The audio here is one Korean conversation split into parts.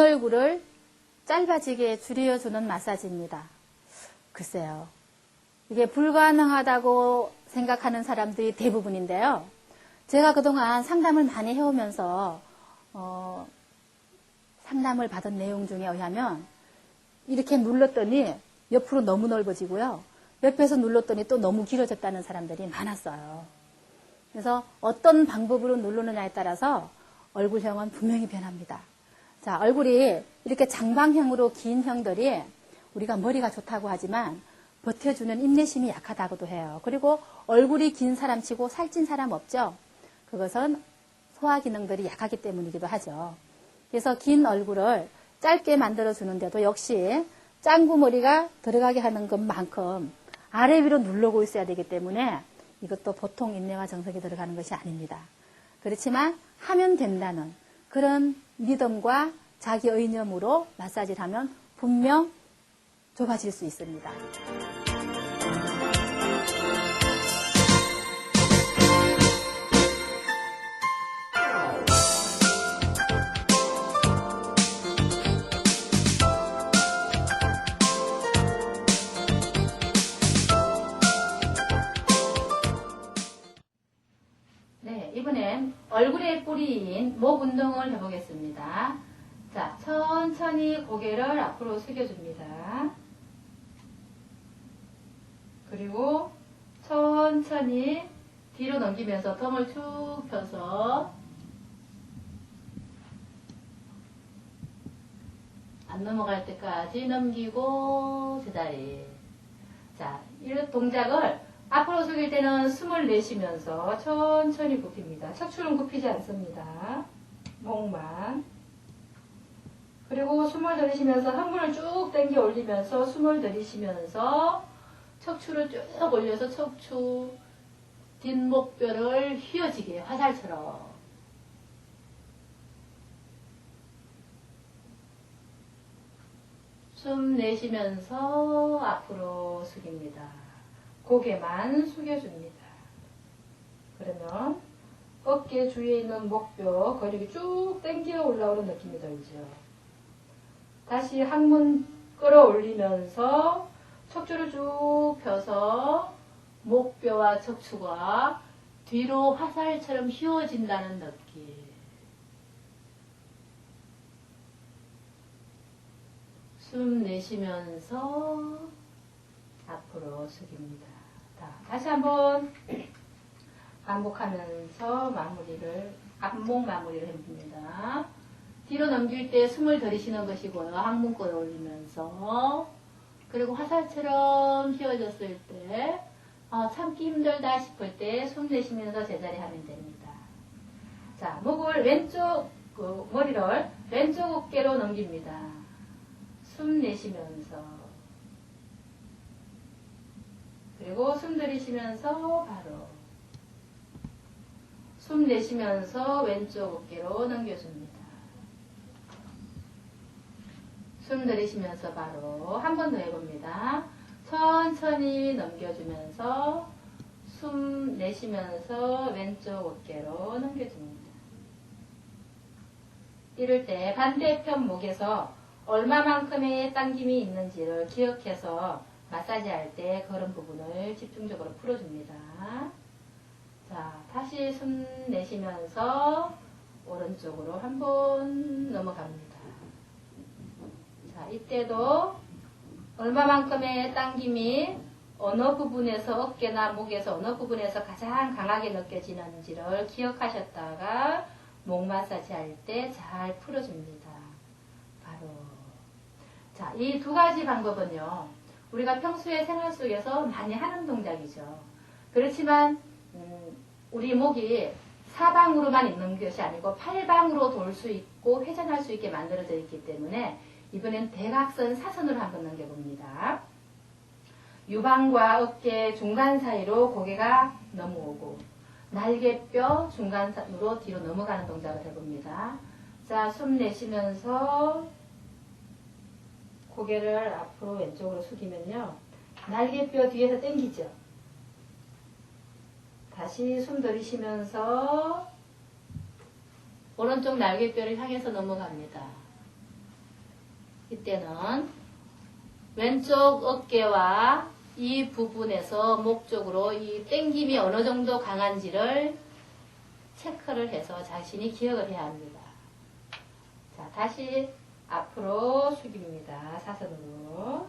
얼굴을 짧아지게 줄여주는 마사지입니다. 글쎄요. 이게 불가능하다고 생각하는 사람들이 대부분인데요. 제가 그동안 상담을 많이 해오면서 상담을 받은 내용 중에 의하면 이렇게 눌렀더니 옆으로 너무 넓어지고요. 옆에서 눌렀더니 또 너무 길어졌다는 사람들이 많았어요. 그래서 어떤 방법으로 누르느냐에 따라서 얼굴형은 분명히 변합니다. 자, 얼굴이 이렇게 장방형으로 긴 형들이 우리가 머리가 좋다고 하지만 버텨주는 인내심이 약하다고도 해요. 그리고 얼굴이 긴 사람치고 살찐 사람 없죠? 그것은 소화 기능들이 약하기 때문이기도 하죠. 그래서 긴 얼굴을 짧게 만들어주는데도 역시 짱구 머리가 들어가게 하는 것만큼 아래 위로 누르고 있어야 되기 때문에 이것도 보통 인내와 정성이 들어가는 것이 아닙니다. 그렇지만 하면 된다는 그런 믿음과 자기 의념으로 마사지를 하면 분명 좁아질 수 있습니다. 네, 이번엔 얼굴의 뿌리인 목 운동을 해보겠습니다. 자, 천천히 고개를 앞으로 숙여줍니다. 그리고 천천히 뒤로 넘기면서 덤을 쭉 펴서 안 넘어갈 때까지 넘기고 제자리. 자, 이 동작을 앞으로 숙일 때는 숨을 내쉬면서 천천히 굽힙니다. 척추는 굽히지 않습니다. 목만. 그리고 숨을 들이쉬면서 흥분을 쭉 당겨 올리면서 숨을 들이쉬면서 척추를 쭉 올려서 척추 뒷목뼈를 휘어지게 화살처럼. 숨 내쉬면서 앞으로 숙입니다. 고개만 숙여줍니다. 그러면 어깨 주위에 있는 목뼈 거리가 쭉 당겨 올라오는 느낌이 들죠. 다시 항문 끌어올리면서 척추를 쭉 펴서 목뼈와 척추가 뒤로 화살처럼 휘어진다는 느낌. 숨 내쉬면서 앞으로 숙입니다. 다시 한번 반복하면서 앞목 마무리를 해봅니다. 뒤로 넘길 때 숨을 들이쉬는 것이고요. 항문 끌어올리면서. 그리고 화살처럼 휘어졌을 때 참기 힘들다 싶을 때 숨 내쉬면서 제자리 하면 됩니다. 자, 목을 머리를 왼쪽 어깨로 넘깁니다. 숨 내쉬면서. 그리고 숨 들이쉬면서 바로. 숨 내쉬면서 왼쪽 어깨로 넘겨줍니다. 숨 들이쉬면서 바로 한 번 더 해봅니다. 천천히 넘겨주면서 숨 내쉬면서 왼쪽 어깨로 넘겨줍니다. 이럴 때 반대편 목에서 얼마만큼의 당김이 있는지를 기억해서 마사지 할 때 그런 부분을 집중적으로 풀어줍니다. 자, 다시 숨 내쉬면서 오른쪽으로 한번 넘어갑니다. 자, 이때도 얼마만큼의 당김이 어느 부분에서 어깨나 목에서 어느 부분에서 가장 강하게 느껴지는지를 기억하셨다가 목 마사지 할 때 잘 풀어줍니다. 바로. 자, 이 두 가지 방법은요, 우리가 평소에 생활 속에서 많이 하는 동작이죠. 그렇지만 우리 목이 사방으로만 있는 것이 아니고 팔방으로 돌 수 있고 회전할 수 있게 만들어져 있기 때문에 이번엔 대각선 사선으로 한번 넘겨봅니다. 유방과 어깨 중간 사이로 고개가 넘어오고 날개뼈 중간으로 뒤로 넘어가는 동작을 해봅니다. 자, 숨 내쉬면서 고개를 앞으로 왼쪽으로 숙이면요. 날개뼈 뒤에서 당기죠. 다시 숨 들이쉬면서 오른쪽 날개뼈를 향해서 넘어갑니다. 이때는 왼쪽 어깨와 이 부분에서 목 쪽으로 이 땡김이 어느 정도 강한지를 체크를 해서 자신이 기억을 해야 합니다. 자, 다시 앞으로 숙입니다. 사선으로.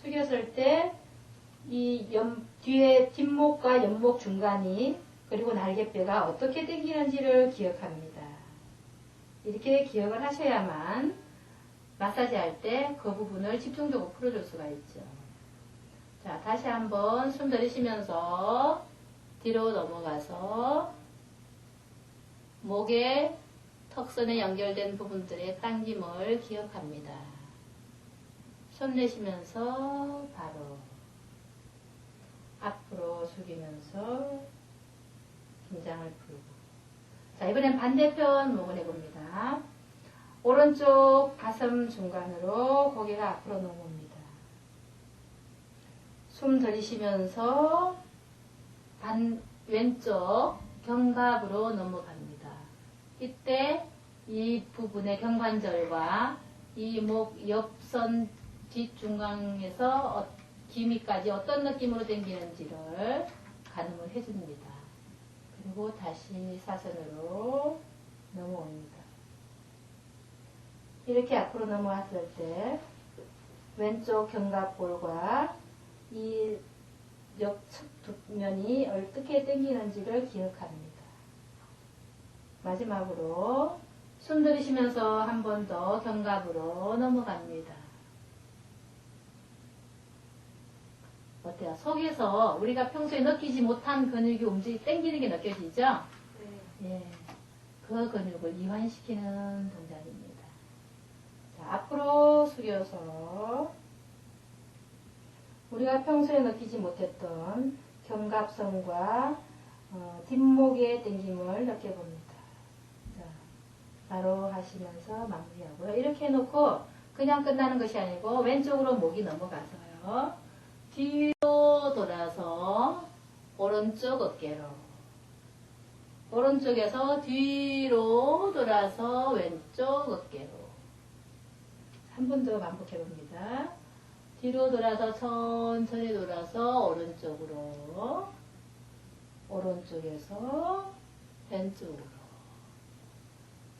숙였을 때 이 뒤에 뒷목과 옆목 중간이 그리고 날개뼈가 어떻게 당기는지를 기억합니다. 이렇게 기억을 하셔야만 마사지 할 때 그 부분을 집중적으로 풀어줄 수가 있죠. 자, 다시 한번 숨 들이쉬면서 뒤로 넘어가서 목에 턱선에 연결된 부분들의 당김을 기억합니다. 손 내쉬면서 바로 앞으로 숙이면서 긴장을 풀고. 자, 이번엔 반대편 목을 해봅니다. 오른쪽 가슴 중간으로 고개가 앞으로 넘어옵니다. 숨 들이쉬면서 왼쪽 견갑으로 넘어갑니다. 이때 이 부분의 경관절과 이 목 옆선 뒷중앙에서 기미까지 어떤 느낌으로 당기는지를 가늠을 해줍니다. 그리고 다시 사선으로 넘어옵니다. 이렇게 앞으로 넘어왔을 때 왼쪽 견갑골과 이 옆측 뒷면이 어떻게 당기는지를 기억합니다. 마지막으로 숨 들이쉬면서 한 번 더 견갑으로 넘어갑니다. 어때요? 속에서 우리가 평소에 느끼지 못한 근육이 당기는 게 느껴지죠? 네. 예, 그 근육을 이완시키는 동작입니다. 자, 앞으로 숙여서 우리가 평소에 느끼지 못했던 견갑선과 뒷목의 당김을 느껴봅니다. 자, 바로 하시면서 마무리하고요. 이렇게 해놓고 그냥 끝나는 것이 아니고 왼쪽으로 목이 넘어가서요. 뒤로 돌아서 오른쪽 어깨로, 오른쪽에서 뒤로 돌아서 왼쪽 어깨로 한 번 더 반복해 봅니다. 뒤로 돌아서 천천히 돌아서 오른쪽으로, 오른쪽에서 왼쪽으로.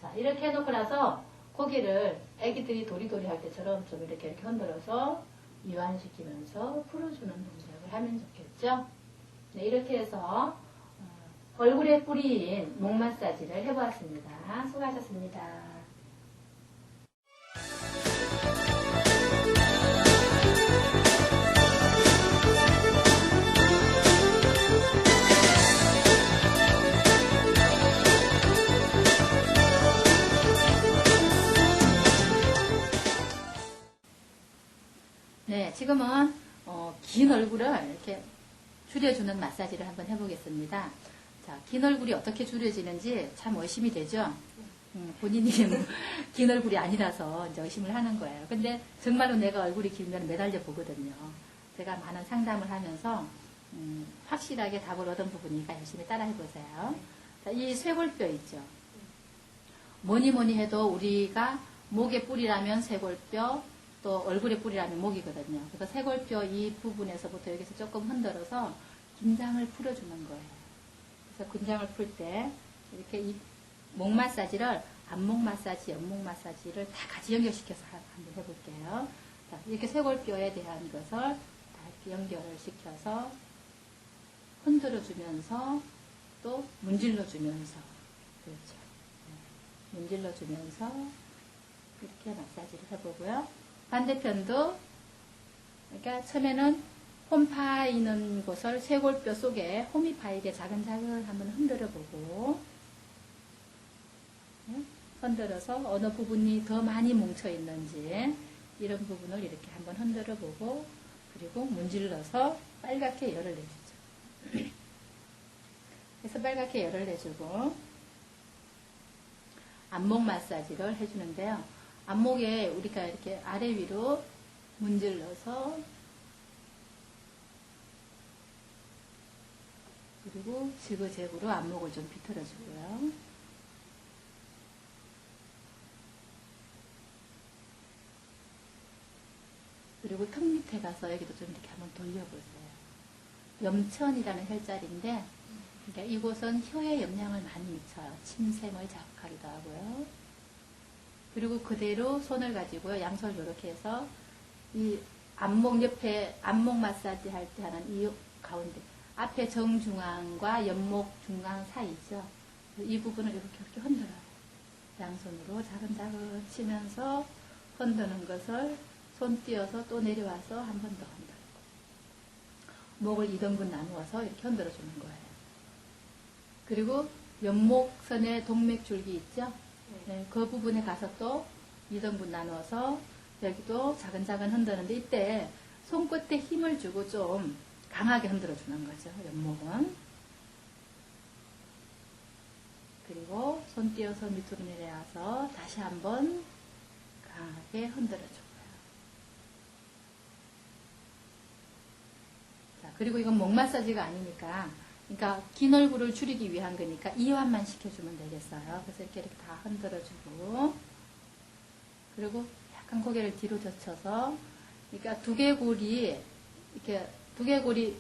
자, 이렇게 해놓고 나서 고개를 애기들이 도리도리 할 때처럼 좀 이렇게 흔들어서 이완시키면서 풀어주는 동작을 하면 좋겠죠? 네, 이렇게 해서 얼굴에 뿌린 목 마사지를 해보았습니다. 수고하셨습니다. 네, 지금은 긴 얼굴을 이렇게 줄여주는 마사지를 한번 해보겠습니다. 자, 긴 얼굴이 어떻게 줄여지는지 참 의심이 되죠? 본인이 긴 얼굴이 아니라서 이제 의심을 하는 거예요. 근데 정말로 내가 얼굴이 길면 매달려 보거든요. 제가 많은 상담을 하면서 확실하게 답을 얻은 부분이니까 열심히 따라 해보세요. 자, 이 쇄골뼈 있죠? 뭐니 해도 우리가 목의 뿌리라면 쇄골뼈, 또 얼굴에 뿌리라면 목이거든요. 그래서 쇄골뼈 이 부분에서부터 여기서 조금 흔들어서 긴장을 풀어주는 거예요. 그래서 긴장을 풀 때 이렇게 이 목 마사지를 안목 마사지, 옆목 마사지를 다 같이 연결시켜서 한번 해볼게요. 자, 이렇게 쇄골뼈에 대한 것을 다 이렇게 연결을 시켜서 흔들어주면서 또 문질러주면서, 그렇죠. 문질러주면서 이렇게 마사지를 해보고요. 반대편도, 그러니까 처음에는 홈 파이는 곳을 쇄골뼈 속에 홈이 파이게 자근자근 한번 흔들어보고, 흔들어서 어느 부분이 더 많이 뭉쳐있는지 이런 부분을 이렇게 한번 흔들어보고, 그리고 문질러서 빨갛게 열을 내주죠. 그래서 빨갛게 열을 내주고 안목 마사지를 해주는데요. 안목에 우리가 이렇게 아래 위로 문질러서, 그리고 지그재그로 안목을 좀 비틀어주고요. 그리고 턱 밑에 가서 여기도 좀 이렇게 한번 돌려보세요. 염천이라는 혈자리인데, 그러니까 이곳은 혀에 영향을 많이 미쳐요. 침샘을 자극하기도 하고요. 그리고 그대로 손을 가지고요. 양손을 이렇게 해서 이 안목 옆에 안목 마사지 할 때 하는 이 가운데 앞에 정중앙과 옆목 중앙 사이죠. 이 부분을 이렇게 흔들어요. 양손으로 자근자근 치면서 흔드는 것을 손 띄어서 또 내려와서 한 번 더 흔들고 목을 2등분 나누어서 이렇게 흔들어 주는 거예요. 그리고 옆목선에 동맥줄기 있죠? 네, 그 부분에 가서 또 2등분 나누어서 여기도 자근자근 흔드는데 이때 손끝에 힘을 주고 좀 강하게 흔들어 주는 거죠. 옆목은. 그리고 손 띄어서 밑으로 내려와서 다시 한번 강하게 흔들어 주고요. 자, 그리고 이건 목 마사지가 아니니까, 그러니까 긴 얼굴을 줄이기 위한 거니까 이완만 시켜주면 되겠어요. 그래서 이렇게 다 흔들어주고, 그리고 약간 고개를 뒤로 젖혀서, 그러니까 두개골이 이렇게 두개골이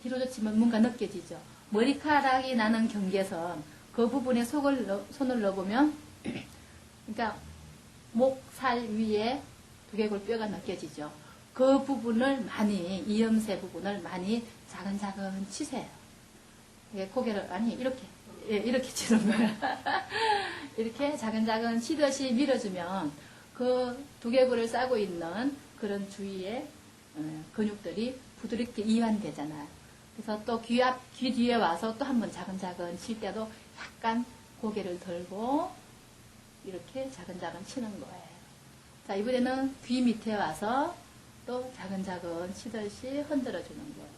뒤로 젖히면 뭔가 느껴지죠. 머리카락이 나는 경계선 그 부분에 손을 넣어보면, 그러니까 목살 위에 두개골 뼈가 느껴지죠. 그 부분을 많이, 이음새 부분을 많이 자근자근 치세요. 고개를, 아니, 이렇게, 이렇게 치는 거예요. 이렇게 자근자근 치듯이 밀어주면 그 두개골을 싸고 있는 그런 주위에 근육들이 부드럽게 이완되잖아요. 그래서 또 귀 뒤에 와서 또 한번 자근자근 칠 때도 약간 고개를 들고 이렇게 자근자근 치는 거예요. 자, 이번에는 귀 밑에 와서 또 자근자근 치듯이 흔들어 주는 거예요.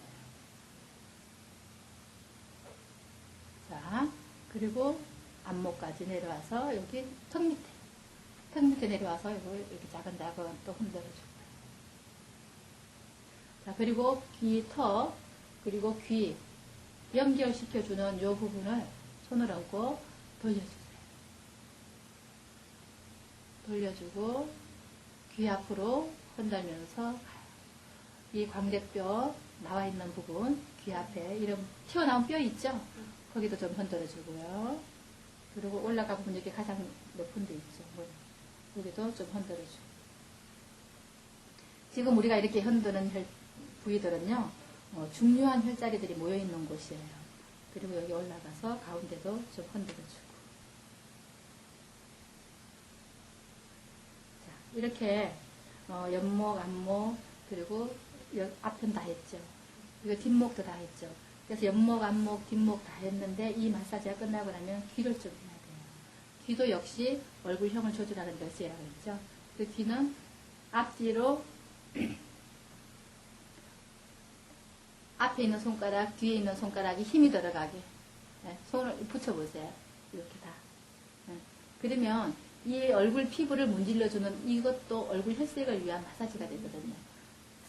자, 그리고 안목까지 내려와서 여기 턱 밑에 내려와서 이렇게 자근자근 또 흔들어 주고. 자, 그리고 귀 턱, 그리고 귀 연결시켜주는 이 부분을 손을 얹고 돌려주세요. 돌려주고 귀 앞으로 흔들면서 가요. 이 광대뼈 나와 있는 부분, 귀 앞에 이런 튀어나온 뼈 있죠? 거기도 좀 흔들어주고요. 그리고 올라가 보면 여기 가장 높은 데 있죠. 여기도 좀 흔들어주고. 지금 우리가 이렇게 흔드는 부위들은요, 중요한 혈자리들이 모여있는 곳이에요. 그리고 여기 올라가서 가운데도 좀 흔들어주고. 자, 이렇게 옆목, 앞목, 그리고 앞편 다 했죠. 그리고 뒷목도 다 했죠. 그래서 옆목, 앞목, 뒷목 다 했는데 이 마사지가 끝나고 나면 귀를 좀 해야 돼요. 귀도 역시 얼굴형을 조절하는 열쇠라고 했죠. 그 귀는 앞뒤로 앞에 있는 손가락, 뒤에 있는 손가락이 힘이 들어가게 손을 붙여보세요. 이렇게 다. 그러면 이 얼굴 피부를 문질러주는 이것도 얼굴 혈색을 위한 마사지가 되거든요.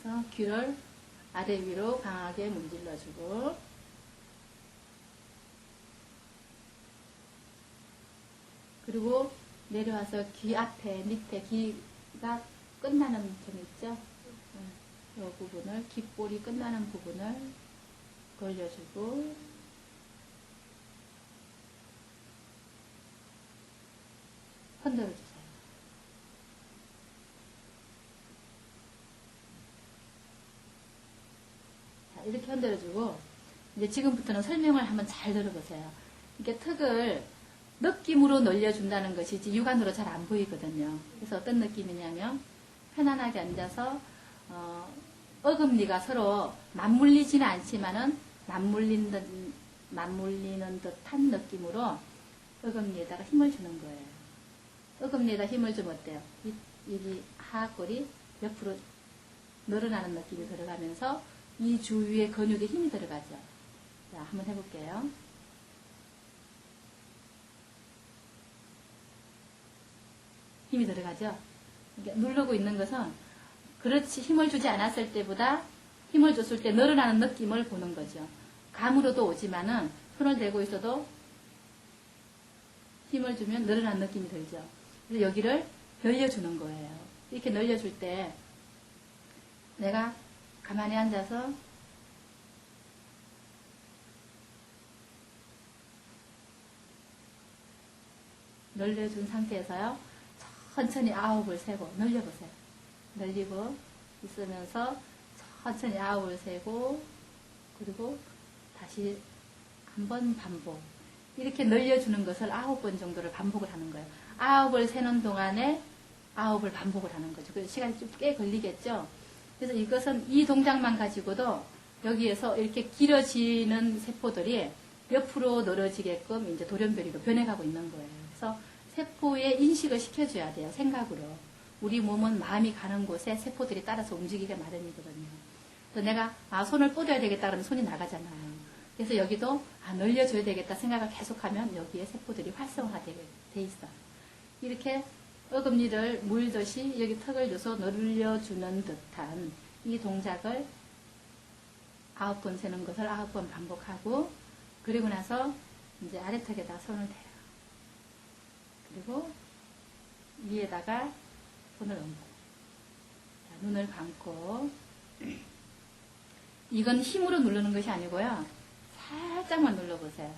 그래서 귀를 아래 위로 강하게 문질러주고, 그리고 내려와서 귀 앞에 밑에 귀가 끝나는 점 있죠? 이 부분을, 귓볼이 끝나는 부분을 걸려주고, 흔들어주세요. 자, 이렇게 흔들어주고, 이제 지금부터는 설명을 한번 잘 들어보세요. 이렇게 턱을 느낌으로 늘려준다는 것이지 육안으로 잘 안 보이거든요. 그래서 어떤 느낌이냐면, 편안하게 앉아서, 어금니가 서로 맞물리지는 않지만은 맞물리는 듯한 느낌으로 어금니에다가 힘을 주는 거예요. 어금니에다 힘을 주면 어때요? 이 하악골이 옆으로 늘어나는 느낌이 들어가면서 이 주위의 근육에 힘이 들어가죠. 자, 한번 해볼게요. 힘이 들어가죠? 누르고 있는 것은 그렇지 힘을 주지 않았을 때보다 힘을 줬을 때 늘어나는 느낌을 보는 거죠. 감으로도 오지만은 손을 대고 있어도 힘을 주면 늘어나는 느낌이 들죠. 그래서 여기를 늘려주는 거예요. 이렇게 늘려줄 때 내가 가만히 앉아서 늘려준 상태에서요. 천천히 아홉을 세고 늘려보세요. 늘리고 있으면서 천천히 아홉을 세고 그리고 다시 한 번 반복. 이렇게 늘려주는 것을 9번 정도를 반복을 하는 거예요. 9을 세는 동안에 9을 반복을 하는 거죠. 그래서 시간이 좀 꽤 걸리겠죠. 그래서 이것은 이 동작만 가지고도 여기에서 이렇게 길어지는 세포들이 옆으로 늘어지게끔 이제 돌연변이로 변해가고 있는 거예요. 그래서 세포에 인식을 시켜줘야 돼요. 생각으로. 우리 몸은 마음이 가는 곳에 세포들이 따라서 움직이게 마련이거든요. 그래서 내가 손을 뻗어야 되겠다 그러면 손이 나가잖아요. 그래서 여기도 늘려줘야 되겠다 생각을 계속하면 여기에 세포들이 활성화되게 돼 있어요. 이렇게 어금니를 물듯이 여기 턱을 줘서 늘려주는 듯한 이 동작을 9번 세는 것을 9번 반복하고 그리고 나서 이제 아래턱에다 손을 대요. 그리고 위에다가 손을 얹고 자, 눈을 감고 이건 힘으로 누르는 것이 아니고요. 살짝만 눌러보세요.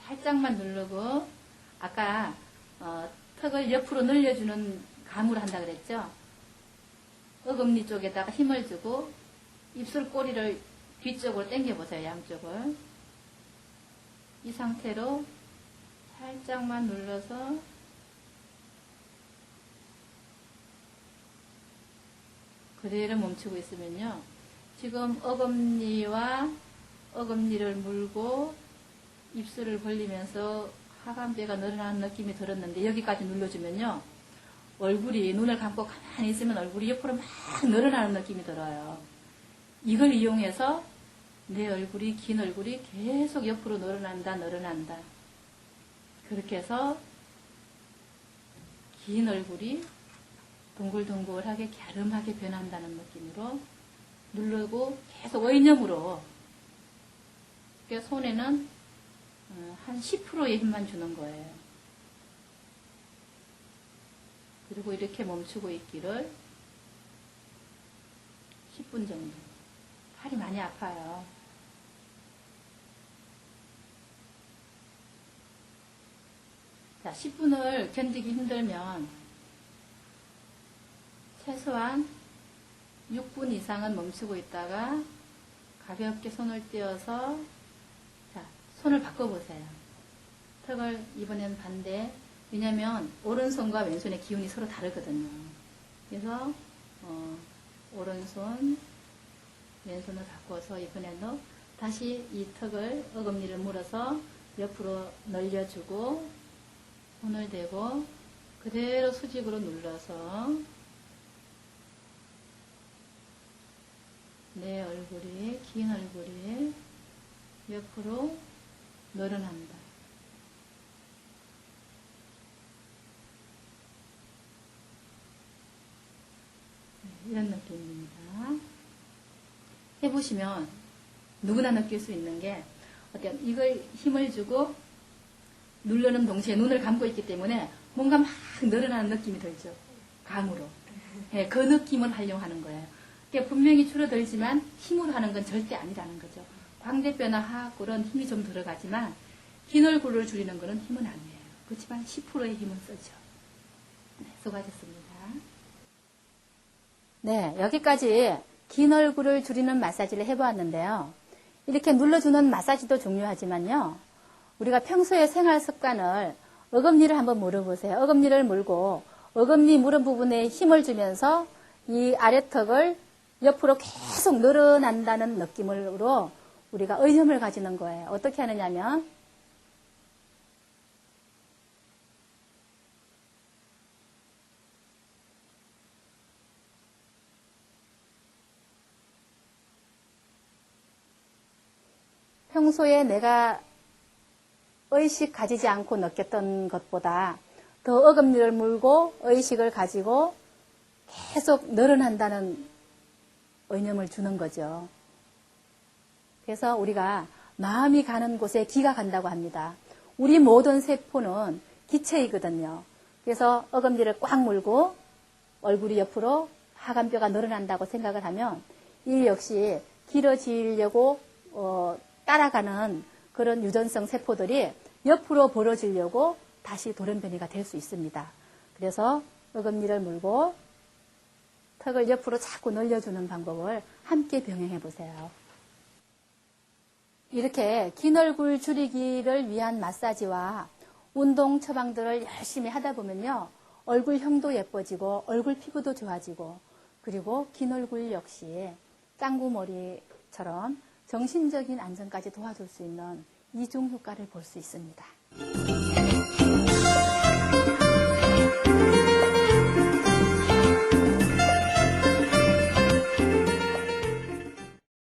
살짝만 누르고 아까 턱을 옆으로 늘려주는 감으로 한다 그랬죠. 어금니 쪽에다가 힘을 주고 입술 꼬리를 뒤쪽으로 당겨보세요. 양쪽을. 이 상태로 살짝만 눌러서 그대로 멈추고 있으면요. 지금 어금니와 어금니를 물고 입술을 벌리면서 하관배가 늘어나는 느낌이 들었는데 여기까지 눌러주면요. 얼굴이 눈을 감고 가만히 있으면 얼굴이 옆으로 막 늘어나는 느낌이 들어요. 이걸 이용해서 내 얼굴이 긴 얼굴이 계속 옆으로 늘어난다. 그렇게 해서 긴 얼굴이 동글동글하게 갸름하게 변한다는 느낌으로 누르고 계속 의념으로 손에는 한 10%의 힘만 주는 거예요. 그리고 이렇게 멈추고 있기를 10분 정도. 팔이 많이 아파요. 자, 10분을 견디기 힘들면 최소한 6분 이상은 멈추고 있다가 가볍게 손을 떼어서 자, 손을 바꿔보세요. 턱을 이번엔 반대. 왜냐면 오른손과 왼손의 기운이 서로 다르거든요. 그래서 오른손, 왼손을 바꿔서 이번에도 다시 이 턱을 어금니를 물어서 옆으로 늘려주고 손을 대고 그대로 수직으로 눌러서 내 얼굴이, 긴 얼굴이 옆으로 늘어난다. 이런 느낌입니다. 해보시면 누구나 느낄 수 있는 게 이걸 힘을 주고 누르는 동시에 눈을 감고 있기 때문에 뭔가 막 늘어나는 느낌이 들죠. 감으로. 네, 그 느낌을 활용하는 거예요. 분명히 줄어들지만 힘으로 하는 건 절대 아니라는 거죠. 광대뼈나 하악골은 힘이 좀 들어가지만 긴 얼굴을 줄이는 거는 힘은 아니에요. 그렇지만 10%의 힘은 쓰죠. 네, 수고하셨습니다. 네, 여기까지 긴 얼굴을 줄이는 마사지를 해보았는데요. 이렇게 눌러주는 마사지도 중요하지만요. 우리가 평소에 생활 습관을 어금니를 한번 물어보세요. 어금니를 물고 어금니 무릎 부분에 힘을 주면서 이 아래턱을 옆으로 계속 늘어난다는 느낌으로 우리가 의념을 가지는 거예요. 어떻게 하느냐면 평소에 내가 의식 가지지 않고 느꼈던 것보다 더 어금니를 물고 의식을 가지고 계속 늘어난다는 의념을 주는 거죠. 그래서 우리가 마음이 가는 곳에 기가 간다고 합니다. 우리 모든 세포는 기체이거든요. 그래서 어금니를 꽉 물고 얼굴이 옆으로 하관뼈가 늘어난다고 생각을 하면 이 역시 길어지려고 따라가는 그런 유전성 세포들이 옆으로 벌어지려고 다시 돌연변이가 될 수 있습니다. 그래서 어금니를 물고 턱을 옆으로 자꾸 늘려주는 방법을 함께 병행해 보세요. 이렇게 긴 얼굴 줄이기를 위한 마사지와 운동 처방들을 열심히 하다 보면요. 얼굴형도 예뻐지고 얼굴 피부도 좋아지고 그리고 긴 얼굴 역시 짱구머리처럼 정신적인 안정까지 도와줄 수 있는 이중 효과를 볼 수 있습니다.